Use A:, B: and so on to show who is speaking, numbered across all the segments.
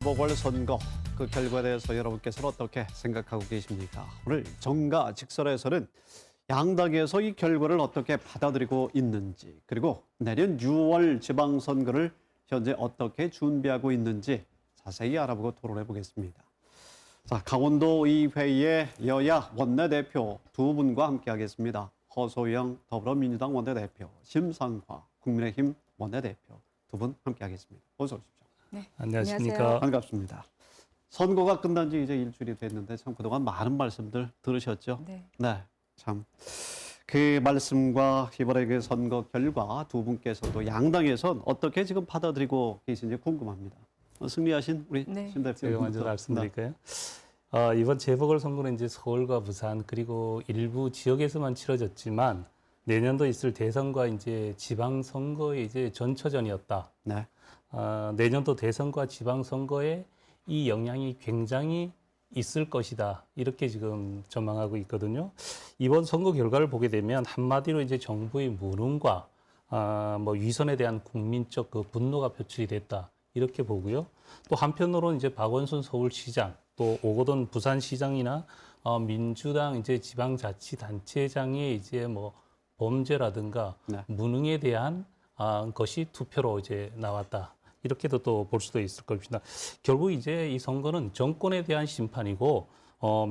A: 보궐선거 그 결과에 대해서 여러분께서는 어떻게 생각하고 계십니까? 오늘 정가 직설에서는 양당에서 이 결과를 어떻게 받아들이고 있는지, 그리고 내년 6월 지방선거를 현재 어떻게 준비하고 있는지 자세히 알아보고 토론해 보겠습니다. 자, 강원도 의회의 여야 원내대표 두 분과 함께하겠습니다. 허소영 더불어민주당 원내대표, 심상화 국민의힘 원내대표 두 분 함께하겠습니다. 어서 오십시오.
B: 네,
C: 안녕하십니까.
A: 반갑습니다. 선거가 끝난 지 이제 일주일이 됐는데 참 그동안 많은 말씀들 들으셨죠?
B: 네.
A: 참 그 말씀과 이번에 그 선거 결과 두 분께서도 양당에선 어떻게 지금 받아들이고 계신지 궁금합니다. 승리하신 우리 심 대표.
C: 제가 먼저 말씀드릴까요? 이번 재보궐선거는 이제 서울과 부산 그리고 일부 지역에서만 치러졌지만 내년도 있을 대선과 이제 지방선거의 이제 전초전이었다.
A: 네.
C: 내년도 대선과 지방선거에 이 영향이 굉장히 있을 것이다. 이렇게 지금 전망하고 있거든요. 이번 선거 결과를 보게 되면 한마디로 이제 정부의 무능과 뭐 위선에 대한 국민적 그 분노가 표출이 됐다. 이렇게 보고요. 또 한편으로는 이제 박원순 서울시장, 또 오거돈 부산시장이나 민주당 이제 지방자치단체장의 이제 뭐 범죄라든가
A: 네.
C: 무능에 대한 것이 투표로 이제 나왔다. 이렇게도 또 볼 수도 있을 것입니다. 결국 이제 이 선거는 정권에 대한 심판이고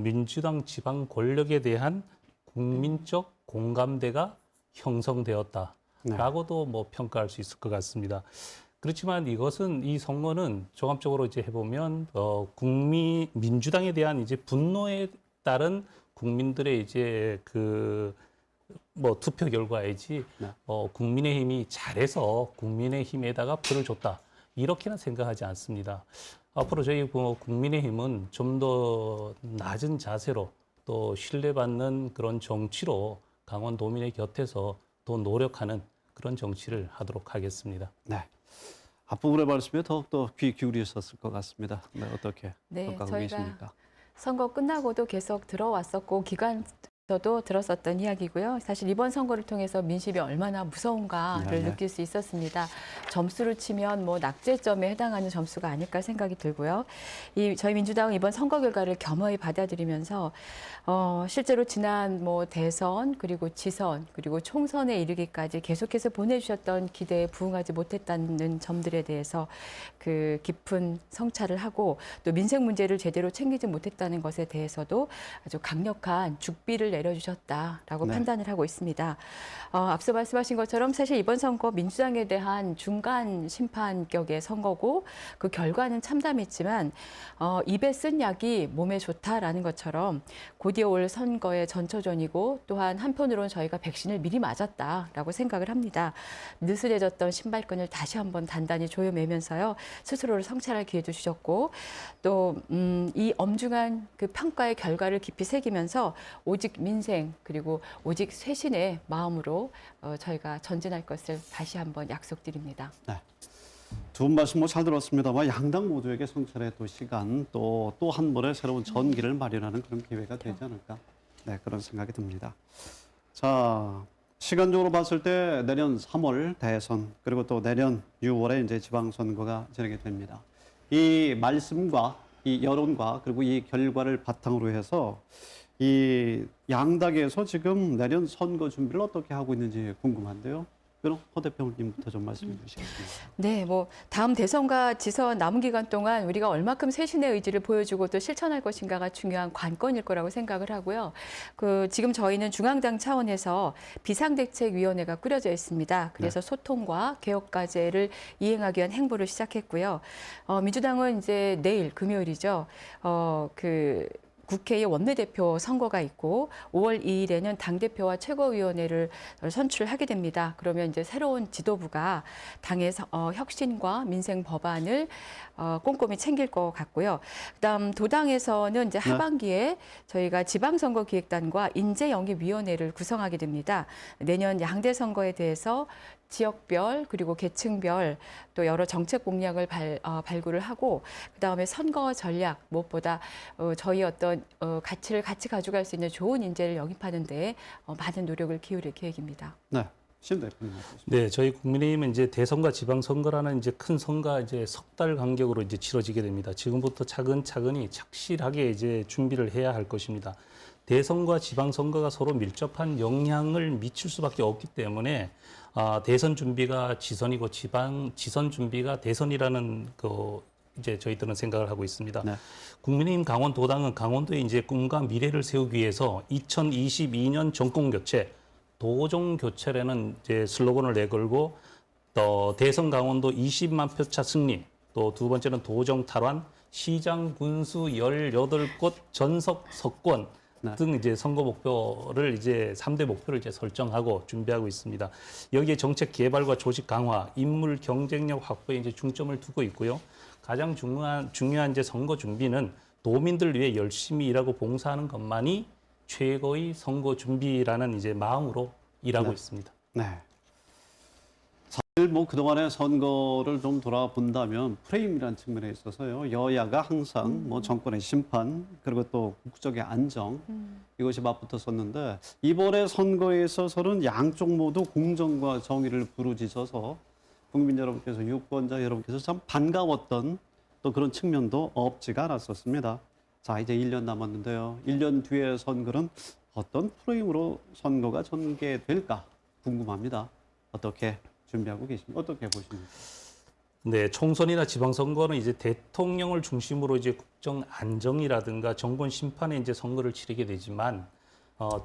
C: 민주당 지방 권력에 대한 국민적 공감대가 형성되었다라고도 뭐 평가할 수 있을 것 같습니다. 그렇지만 이것은 이 선거는 종합적으로 이제 해보면 민주당에 대한 이제 분노에 따른 국민들의 이제 그 뭐 투표 결과이지
A: 네.
C: 국민의힘이 잘해서 국민의힘에다가 표를 줬다. 이렇게는 생각하지 않습니다. 앞으로 저희 국민의힘은 좀 더 낮은 자세로 또 신뢰받는 그런 정치로 강원도민의 곁에서 더 노력하는 그런 정치를 하도록 하겠습니다.
A: 네. 앞부분의 말씀에 더욱더 귀 기울이셨을 것 같습니다. 네, 어떻게
B: 네,
A: 평가하고
B: 저희가
A: 계십니까?
B: 선거 끝나고도 계속 들어왔었고 기관서도 들었었던 이야기고요. 사실 이번 선거를 통해서 민심이 얼마나 무서운가를
A: 네네.
B: 느낄 수 있었습니다. 점수를 치면 뭐 낙제점에 해당하는 점수가 아닐까 생각이 들고요. 저희 민주당은 이번 선거 결과를 겸허히 받아들이면서 실제로 지난 뭐 대선 그리고 지선 그리고 총선에 이르기까지 계속해서 보내주셨던 기대에 부응하지 못했다는 점들에 대해서 그 깊은 성찰을 하고 또 민생 문제를 제대로 챙기지 못했다는 것에 대해서도 아주 강력한 죽비를 내려주셨다라고
A: 네.
B: 판단을 하고 있습니다. 앞서 말씀하신 것처럼 사실 이번 선거 민주당에 대한 중간 심판격의 선거고 그 결과는 참담했지만 입에 쓴 약이 몸에 좋다라는 것처럼 곧이어 올 선거의 전초전이고 또한 한편으로는 저희가 백신을 미리 맞았다라고 생각을 합니다. 느슨해졌던 신발끈을 다시 한번 단단히 조여매면서요. 스스로를 성찰할 기회도 주셨고 또 이 엄중한 그 평가의 결과를 깊이 새기면서 오직 민생 그리고 오직 쇄신의 마음으로 저희가 전진할 것을 다시 한번 약속드립니다.
A: 네. 두 분 말씀 잘 들었습니다만 양당 모두에게 성찰의 또 시간 또 한 번의 새로운 전기를 마련하는 그런 기회가 되지 않을까. 네, 그런 생각이 듭니다. 자, 시간적으로 봤을 때 내년 3월 대선 그리고 또 내년 6월에 이제 지방선거가 진행이 됩니다. 이 말씀과 이 여론과 그리고 이 결과를 바탕으로 해서 이 양당에서 지금 내년 선거 준비를 어떻게 하고 있는지 궁금한데요. 그럼 허 대표님부터 좀 말씀해 주시겠습니다.
B: 네, 뭐 다음 대선과 지선 남은 기간 동안 우리가 얼마큼 쇄신의 의지를 보여주고 또 실천할 것인가가 중요한 관건일 거라고 생각을 하고요. 지금 저희는 중앙당 차원에서 비상대책위원회가 꾸려져 있습니다. 그래서 소통과 개혁 과제를 이행하기 위한 행보를 시작했고요. 민주당은 이제 내일 금요일이죠. 국회의 원내대표 선거가 있고 5월 2일에는 당대표와 최고위원회를 선출하게 됩니다. 그러면 이제 새로운 지도부가 당의 혁신과 민생 법안을 꼼꼼히 챙길 것 같고요. 그다음 도당에서는 이제 하반기에 저희가 지방선거기획단과 인재영입위원회를 구성하게 됩니다. 내년 양대 선거에 대해서 지역별 그리고 계층별 또 여러 정책 공약을 발굴을 하고 그다음에 선거 전략 무엇보다 저희 어떤 가치를 같이 가져갈 수 있는 좋은 인재를 영입하는 데 많은 노력을 기울일 계획입니다.
A: 네. 신 대표님 어떠십니까?
C: 네, 저희 국민의힘은 이제 대선과 지방선거라는 이제 큰 선거가 이제 석 달 간격으로 이제 치러지게 됩니다. 지금부터 차근차근히 착실하게 이제 준비를 해야 할 것입니다. 대선과 지방선거가 서로 밀접한 영향을 미칠 수밖에 없기 때문에 대선 준비가 지선이고 지선 준비가 대선이라는 이제 저희들은 생각을 하고 있습니다.
A: 네.
C: 국민의힘 강원도당은 강원도의 이제 꿈과 미래를 세우기 위해서 2022년 정권 교체, 도정 교체라는 이제 슬로건을 내걸고 또 대선 강원도 20만 표 차 승리, 또 두 번째는 도정 탈환, 시장 군수 18곳 전석 석권
A: 네.
C: 등 이제 선거 목표를 이제 3대 목표를 이제 설정하고 준비하고 있습니다. 여기에 정책 개발과 조직 강화, 인물 경쟁력 확보에 이제 중점을 두고 있고요. 가장 중요한 이제 선거 준비는 도민들 위해 열심히 일하고 봉사하는 것만이 최고의 선거 준비라는 이제 마음으로 일하고
A: 네.
C: 있습니다.
A: 네. 사실 뭐 그동안의 선거를 좀 돌아본다면 프레임이라는 측면에 있어서요. 여야가 항상 뭐 정권의 심판 그리고 또 국적의 안정 이것이 맞붙었었는데 이번에 선거에 있어서는 양쪽 모두 공정과 정의를 부르짖어서 국민 여러분께서 유권자 여러분께서 참 반가웠던 또 그런 측면도 없지가 않았었습니다. 자, 이제 1년 남았는데요. 1년 뒤의 선거는 어떤 프레임으로 선거가 전개될까 궁금합니다. 어떻게 준비하고 계십니까? 어떻게 보십니까?
C: 네, 총선이나 지방선거는 이제 대통령을 중심으로 이제 국정 안정이라든가 정권 심판에 이제 선거를 치르게 되지만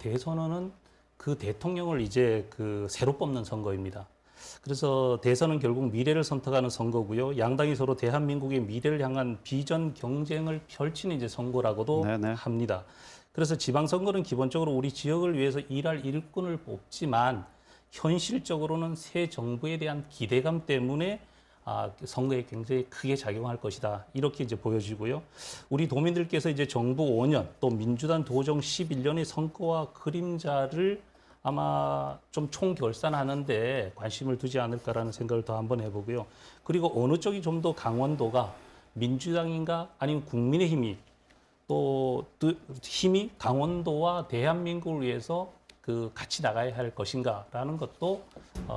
C: 대선은 그 대통령을 이제 새로 뽑는 선거입니다. 그래서 대선은 결국 미래를 선택하는 선거고요. 양당이 서로 대한민국의 미래를 향한 비전 경쟁을 펼치는 이제 선거라고도
A: 네네.
C: 합니다. 그래서 지방선거는 기본적으로 우리 지역을 위해서 일할 일꾼을 뽑지만 현실적으로는 새 정부에 대한 기대감 때문에 선거에 굉장히 크게 작용할 것이다. 이렇게 이제 보여지고요. 우리 도민들께서 이제 정부 5년 또 민주당 도정 11년의 선거와 그림자를 아마 좀 총결산하는데 관심을 두지 않을까라는 생각을 더 한번 해보고요. 그리고 어느 쪽이 좀 더 강원도가 민주당인가 아니면 국민의힘이 또 힘이 강원도와 대한민국을 위해서 같이 나가야 할 것인가라는 것도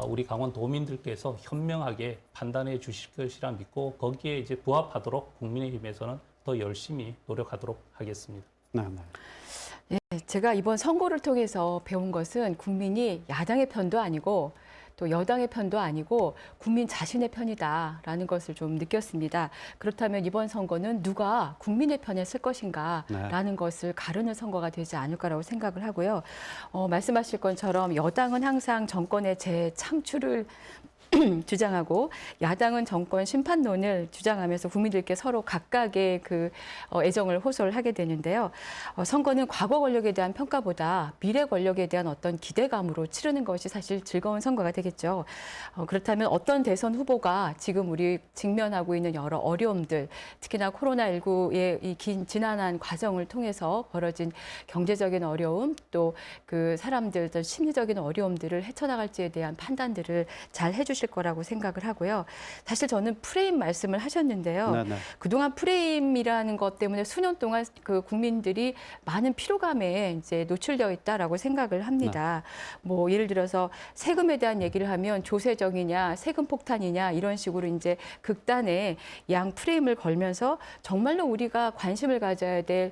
C: 우리 강원도민들께서 현명하게 판단해 주실 것이라 믿고 거기에 이제 부합하도록 국민의힘에서는 더 열심히 노력하도록 하겠습니다.
A: 네, 네.
B: 예, 제가 이번 선거를 통해서 배운 것은 국민이 야당의 편도 아니고 또 여당의 편도 아니고 국민 자신의 편이다라는 것을 좀 느꼈습니다. 그렇다면 이번 선거는 누가 국민의 편에 설 것인가라는 것을 가르는 선거가 되지 않을까라고 생각을 하고요. 말씀하실 것처럼 여당은 항상 정권의 재창출을 주장하고 야당은 정권 심판론을 주장하면서 국민들께 서로 각각의 애정을 호소를 하게 되는데요. 선거는 과거 권력에 대한 평가보다 미래 권력에 대한 어떤 기대감으로 치르는 것이 사실 즐거운 선거가 되겠죠. 그렇다면 어떤 대선 후보가 지금 우리 직면하고 있는 여러 어려움들, 특히나 코로나19의 이 긴 지난한 과정을 통해서 벌어진 경제적인 어려움, 또 사람들 심리적인 어려움들을 헤쳐나갈지에 대한 판단들을 잘 해주실 거라고 생각을 하고요. 사실 저는 프레임 말씀을 하셨는데요.
A: 네네.
B: 그동안 프레임이라는 것 때문에 수년 동안 국민들이 많은 피로감에 이제 노출되어 있다라고 생각을 합니다. 뭐 예를 들어서 세금에 대한 얘기를 하면 조세정이냐, 세금 폭탄이냐 이런 식으로 이제 극단의 양 프레임을 걸면서 정말로 우리가 관심을 가져야 될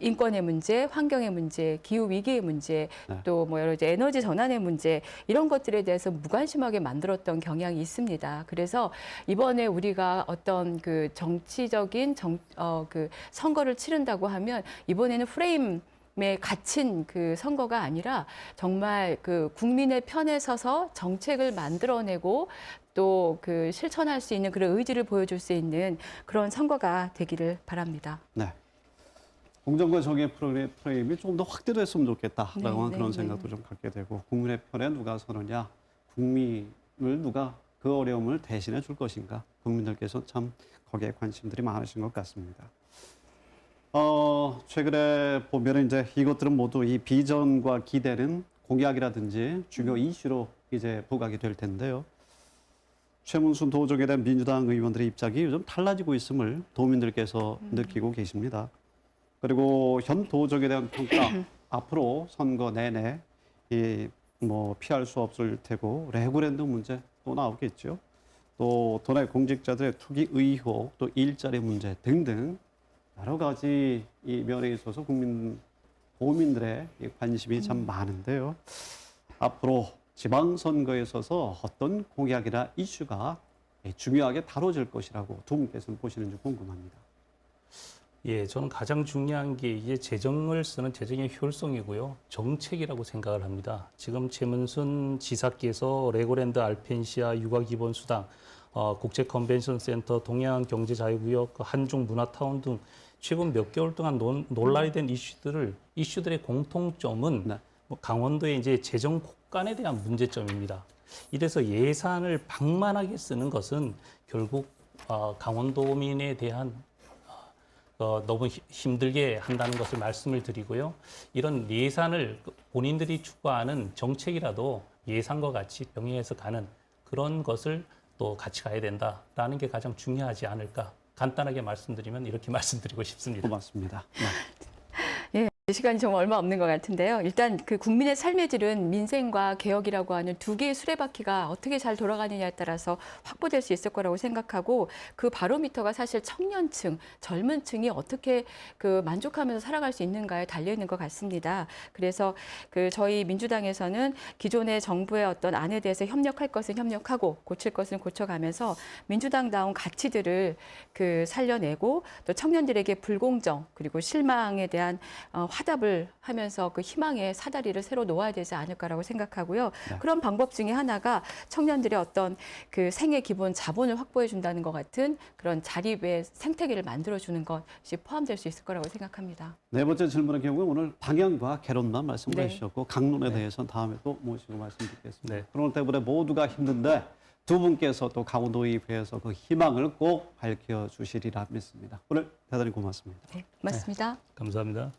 B: 인권의 문제, 환경의 문제, 기후 위기의 문제, 또 여러 이제 에너지 전환의 문제 이런 것들에 대해서 무관심하게 만들었던 경향이 있습니다. 그래서 이번에 우리가 어떤 정치적인 선거를 치른다고 하면 이번에는 프레임에 갇힌 선거가 아니라 정말 국민의 편에 서서 정책을 만들어내고 또 실천할 수 있는 그런 의지를 보여줄 수 있는 그런 선거가 되기를 바랍니다.
A: 네. 공정과 정의 프레임이 조금 더 확대됐으면 좋겠다라고
B: 네,
A: 그런
B: 네,
A: 생각도 좀 갖게 되고 국민의 편에 누가 서느냐, 국민을 누가 그 어려움을 대신해 줄 것인가 국민들께서 참 거기에 관심들이 많으신 것 같습니다. 최근에 보면 이제 이것들은 모두 이 비전과 기대는 공약이라든지 주요 이슈로 이제 부각이 될 텐데요. 최문순 도정에 대한 민주당 의원들의 입장이 요즘 달라지고 있음을 도민들께서 느끼고 계십니다. 그리고 현 도정에 대한 평가 앞으로 선거 내내 뭐 피할 수 없을 테고 레고랜드 문제 또 나오겠죠. 또 도내 공직자들의 투기 의혹, 또 일자리 문제 등등 여러 가지 이 면에 있어서 국민들의 이 관심이 참 많은데요. 앞으로 지방선거에 있어서 어떤 공약이나 이슈가 중요하게 다뤄질 것이라고 두 분께서는 보시는지 궁금합니다.
C: 예, 저는 가장 중요한 게 이제 재정을 쓰는 재정의 효율성이고요. 정책이라고 생각을 합니다. 지금 최문순 지사께서 레고랜드 알펜시아 육아기본수당, 국제 컨벤션 센터, 동해안 경제자유구역, 한중 문화타운 등 최근 몇 개월 동안 논란이 된 이슈들의 공통점은
A: 네.
C: 뭐 강원도의 이제 재정 곡간에 대한 문제점입니다. 이래서 예산을 방만하게 쓰는 것은 결국 강원도민에 대한 너무 힘들게 한다는 것을 말씀을 드리고요. 이런 예산을 본인들이 추구하는 정책이라도 예산과 같이 병행해서 가는 그런 것을 또 같이 가야 된다라는 게 가장 중요하지 않을까. 간단하게 말씀드리면 이렇게 말씀드리고 싶습니다.
A: 고맙습니다. 네.
B: 시간이 정말 얼마 없는 것 같은데요. 일단 그 국민의 삶의 질은 민생과 개혁이라고 하는 두 개의 수레바퀴가 어떻게 잘 돌아가느냐에 따라서 확보될 수 있을 거라고 생각하고 그 바로미터가 사실 청년층, 젊은 층이 어떻게 그 만족하면서 살아갈 수 있는가에 달려 있는 것 같습니다. 그래서 그 저희 민주당에서는 기존의 정부의 어떤 안에 대해서 협력할 것은 협력하고 고칠 것은 고쳐가면서 민주당다운 가치들을 그 살려내고 또 청년들에게 불공정 그리고 실망에 대한 화답을 하면서 그 희망의 사다리를 새로 놓아야 되지 않을까라고 생각하고요.
A: 네.
B: 그런 방법 중에 하나가 청년들의 어떤 그 생애 기본 자본을 확보해 준다는 것 같은 그런 자립의 생태계를 만들어주는 것이 포함될 수 있을 거라고 생각합니다.
A: 네 번째 질문의 경우에 오늘 방향과 개론만 말씀을
B: 네.
A: 해주셨고 강론에 대해서는 다음에 또 모시고 말씀드리겠습니다.
C: 네.
A: 코로나 때문에 모두가 힘든데 두 분께서 또 강원도의회에서 그 희망을 꼭 밝혀주시리라 믿습니다. 오늘 대단히 고맙습니다.
B: 네, 고맙습니다.
C: 감사합니다.